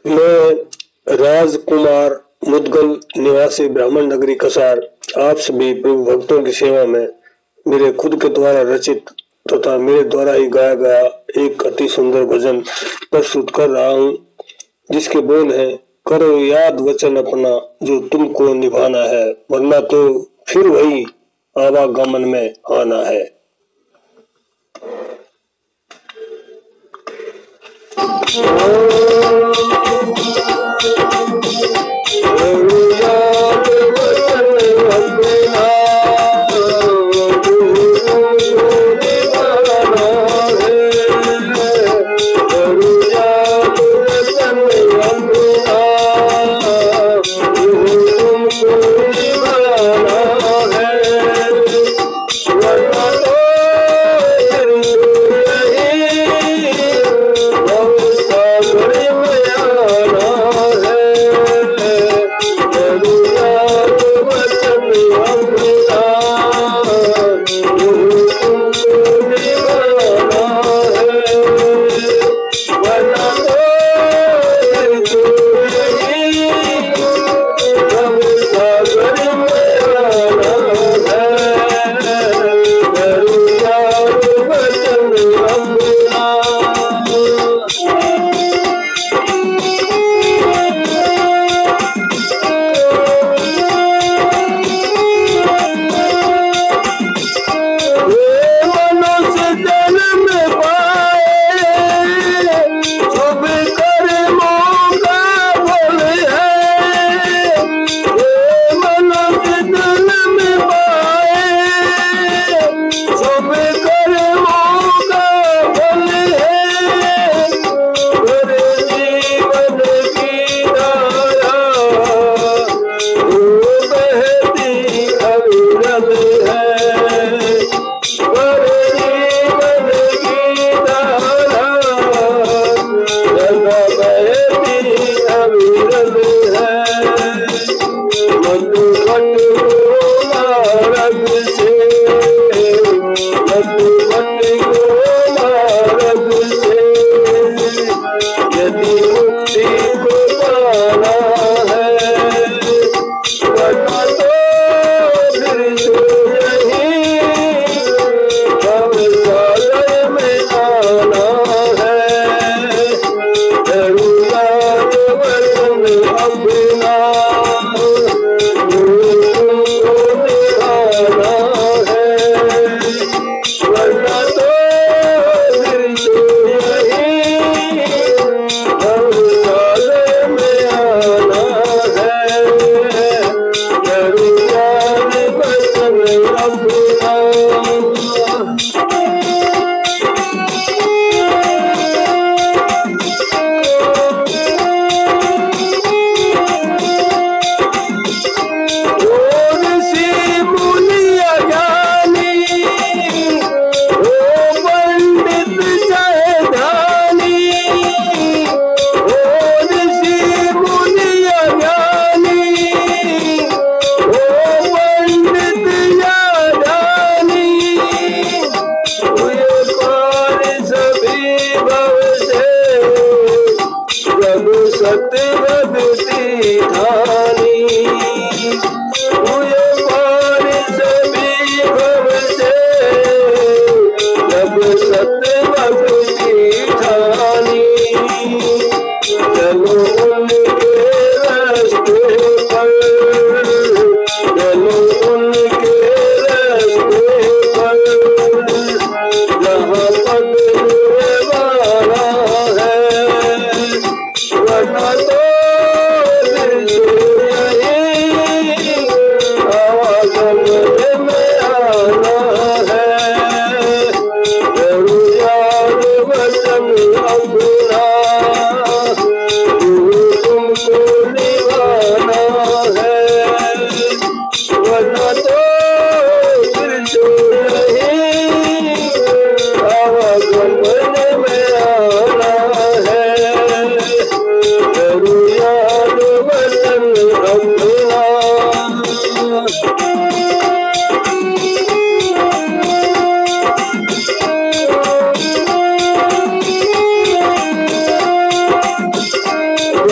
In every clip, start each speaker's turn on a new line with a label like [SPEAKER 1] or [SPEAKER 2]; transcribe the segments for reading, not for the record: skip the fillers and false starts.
[SPEAKER 1] मैं राजकुमार मुदगल निवासी ब्राह्मण नगरी कसार आप सभी प्रभु भक्तों की सेवा में मेरे खुद के द्वारा रचित तथा मेरे द्वारा ही गाया गया एक अति सुंदर भजन प्रस्तुत कर रहा हूँ, जिसके बोल है, करो याद वचन अपना जो तुमको निभाना है, वरना तो फिर वही आवागमन में आना है।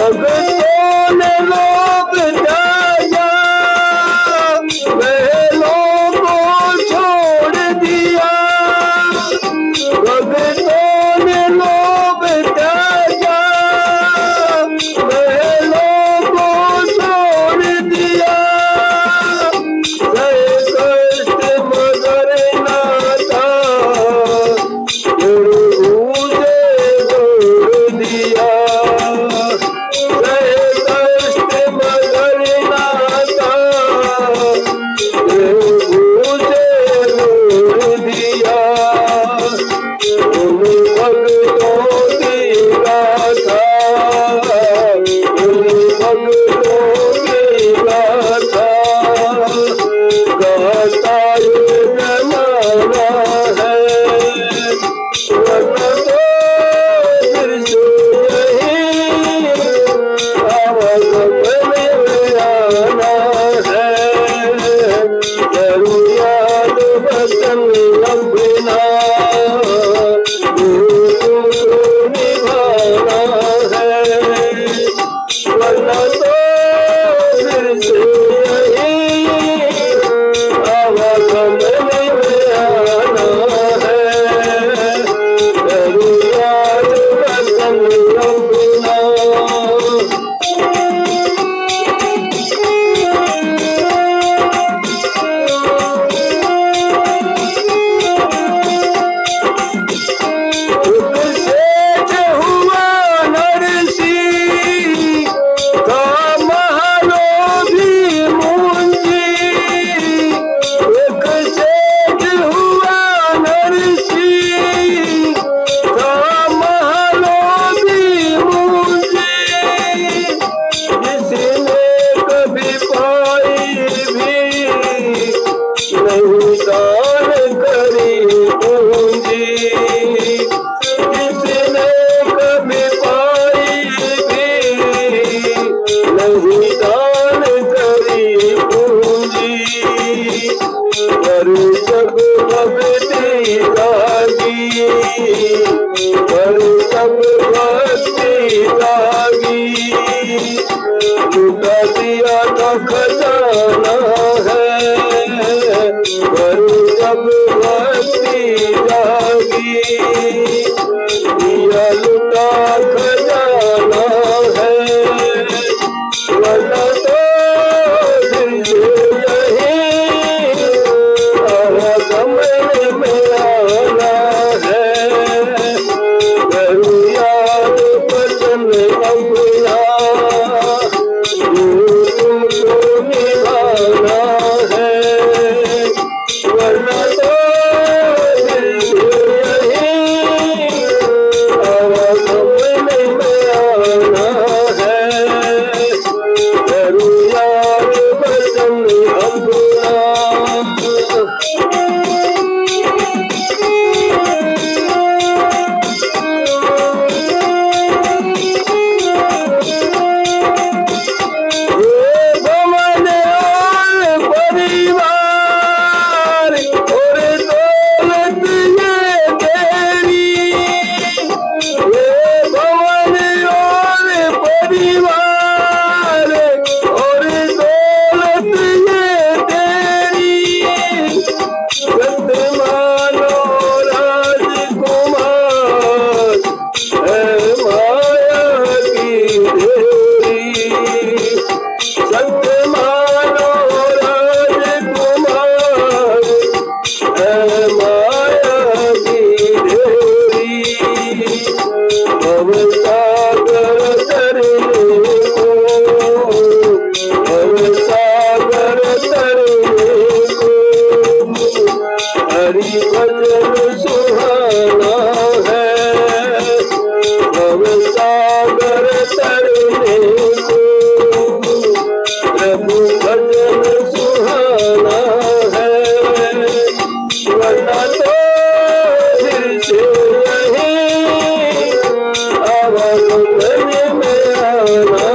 [SPEAKER 1] भक्तों ने लोभ त्यागा, महलों को छोड़ दिया। भक्तों ने लोभ त्यागा, महलों को छोड़ दिया। सहे कष्ट मगर ना था, गुरु से जोड़ दिया। सहे कष्ट मगर ना था, गुरु से जोड़ दिया। उन भक्तों की गाथा, उन भक्तों की गाथा, गाता ये जमाना है। वरना तो फिर से यही आवाज़ में आना है। करूँ याद वतन अपना, तुमको निभाना है। वरना तो फिर से यही आवाज़ में आना है। करूँ याद वतन अपना। सेठ हुआ नरसी, था महलों भी मुंजी। एक सेठ हुआ नरसी, था महलों भी मुंजी। जिसने कभी पाई भी नहीं दान करी पूंजी। जिसने कभी पाई भी नहीं दान करी पूंजी। पर जब भक्ति जागी, पर जब भक्ति जागी, लुटा दिया था खजाना है। पर जब भक्ति जागी, दिया लुटा खजाना है। वरना तो फिर से यही आवाज़ में आना है। करूँ याद वचन अपना, तुमको निभाना है। वरना तो फिर से यही आवाज़ में आना है। करूँ याद वचन अपना। भवन और परिवार और दौलत ये तेरी। भवन और परिवार और दौलत ये तेरी। सत मानो राजकुमार है माया की देरी। सत मानो राजकुमार है माया की देरी। भव सागर तरने को, भव सागर तरने को, हरि भजन सुहाना है। भव सागर तरने को, प्रभु भजन सुहाना है। वरना तो फिर से यही आवाज़ में आना